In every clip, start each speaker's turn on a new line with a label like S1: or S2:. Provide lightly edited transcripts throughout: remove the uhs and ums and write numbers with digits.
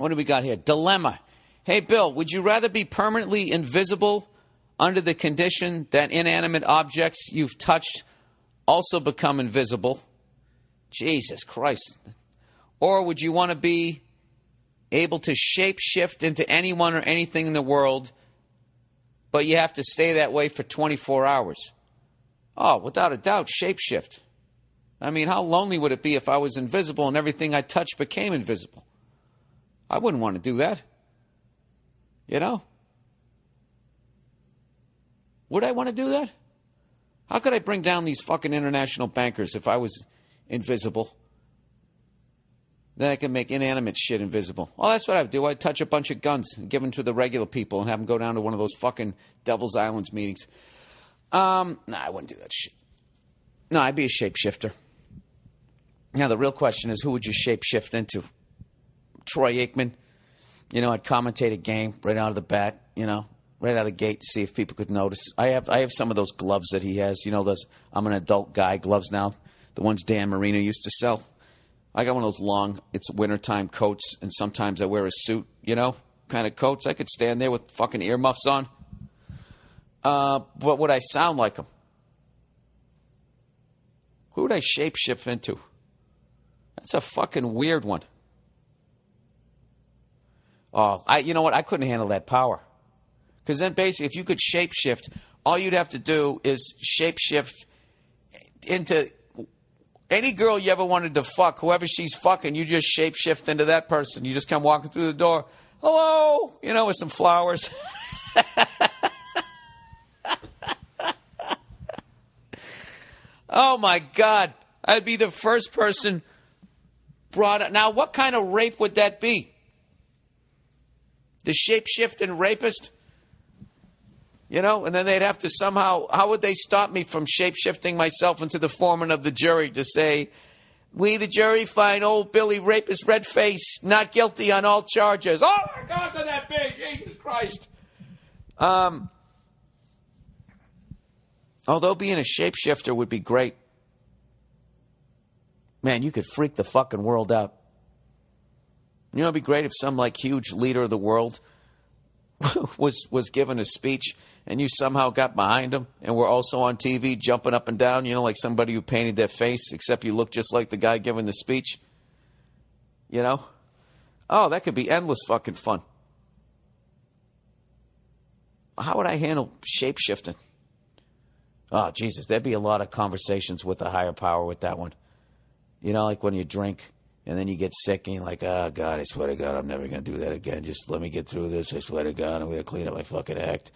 S1: What do we got here? Dilemma. Hey, Bill, would you rather be permanently invisible under the condition that inanimate objects you've touched also become invisible? Jesus Christ. Or would you want to be able to shape-shift into anyone or anything in the world, but you have to stay that way for 24 hours? Oh, without a doubt, shape-shift. I mean, how lonely would it be if I was invisible and everything I touched became invisible? I wouldn't want to do that. You know? Would I want to do that? How could I bring down these fucking international bankers if I was invisible? Then I can make inanimate shit invisible. Well, that's what I'd do. I'd touch a bunch of guns and give them to the regular people and have them go down to one of those fucking Devil's Islands meetings. I wouldn't do that shit. No, I'd be a shapeshifter. Now, the real question is, who would you shapeshift into? Troy Aikman. You know, I'd commentate a game right out of the bat, you know, right out of the gate to see if people could notice. I have some of those gloves that he has. You know, those I'm an adult guy gloves now. The ones Dan Marino used to sell. I got one of those long, it's wintertime coats, and sometimes I wear a suit, you know, kind of coats. I could stand there with fucking earmuffs on. But would I sound like him? Who would I shapeshift into? That's a fucking weird one. Oh, you know what? I couldn't handle that power. Because then basically, if you could shapeshift, all you'd have to do is shapeshift into any girl you ever wanted to fuck, whoever she's fucking, you just shapeshift into that person. You just come walking through the door, hello, you know, with some flowers. Oh, my God. I'd be the first person brought up. Now, what kind of rape would that be? The shapeshifting rapist? You know, and then they'd have to somehow, how would they stop me from shapeshifting myself into the foreman of the jury to say, we, the jury, find old Billy Rapist Redface not guilty on all charges. Oh, my God, to that big, Jesus Christ. Although being a shapeshifter would be great. Man, you could freak the fucking world out. You know, it'd be great if some, like, huge leader of the world was given a speech and you somehow got behind him and were also on TV jumping up and down, you know, like somebody who painted their face, except you look just like the guy giving the speech. You know? Oh, that could be endless fucking fun. How would I handle shape-shifting? Oh, Jesus, there'd be a lot of conversations with a higher power with that one. You know, like when you drink and then you get sick and you're like, oh, God, I swear to God, I'm never going to do that again. Just let me get through this. I swear to God, I'm going to clean up my fucking act.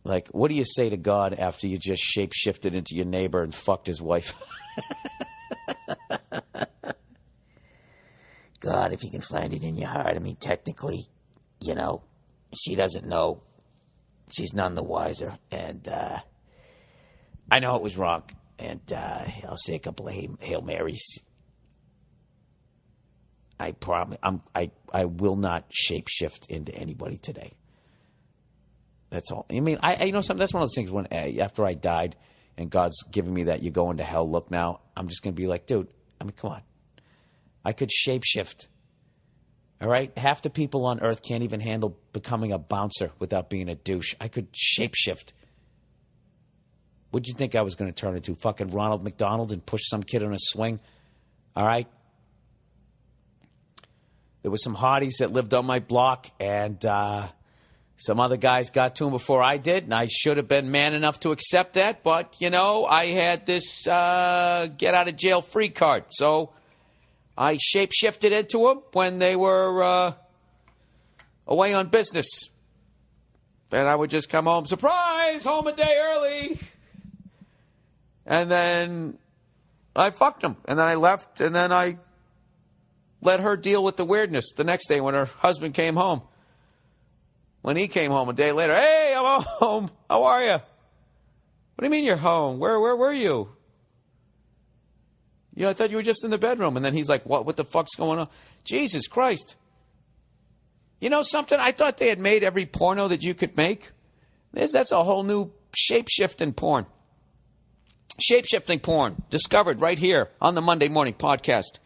S1: Like, what do you say to God after you just shape-shifted into your neighbor and fucked his wife? God, if you can find it in your heart. I mean, technically, you know, she doesn't know. She's none the wiser. And I know it was wrong. And I'll say a couple of Hail Marys. I promise I will not shapeshift into anybody today. That's all. I mean, I you know something. That's one of those things when after I died and God's giving me that you're going to hell look now, I'm just going to be like, dude, I mean, come on. I could shapeshift. All right? Half the people on earth can't even handle becoming a bouncer without being a douche. I could shapeshift. What'd you think I was going to turn into? Fucking Ronald McDonald and push some kid on a swing? All right? There was some hotties that lived on my block, and some other guys got to him before I did, and I should have been man enough to accept that, but, you know, I had this get-out-of-jail-free card, so I shape-shifted into them when they were away on business. And I would just come home, surprise, home a day early. And then I fucked them, and then I left, and then I let her deal with the weirdness the next day when her husband came home. When he came home a day later, hey, I'm home. How are you? What do you mean you're home? Where were you? Yeah, I thought you were just in the bedroom. And then he's like, what the fuck's going on? Jesus Christ. You know something? I thought they had made every porno that you could make. That's a whole new shape-shifting porn. Shape-shifting porn discovered right here on the Monday Morning Podcast.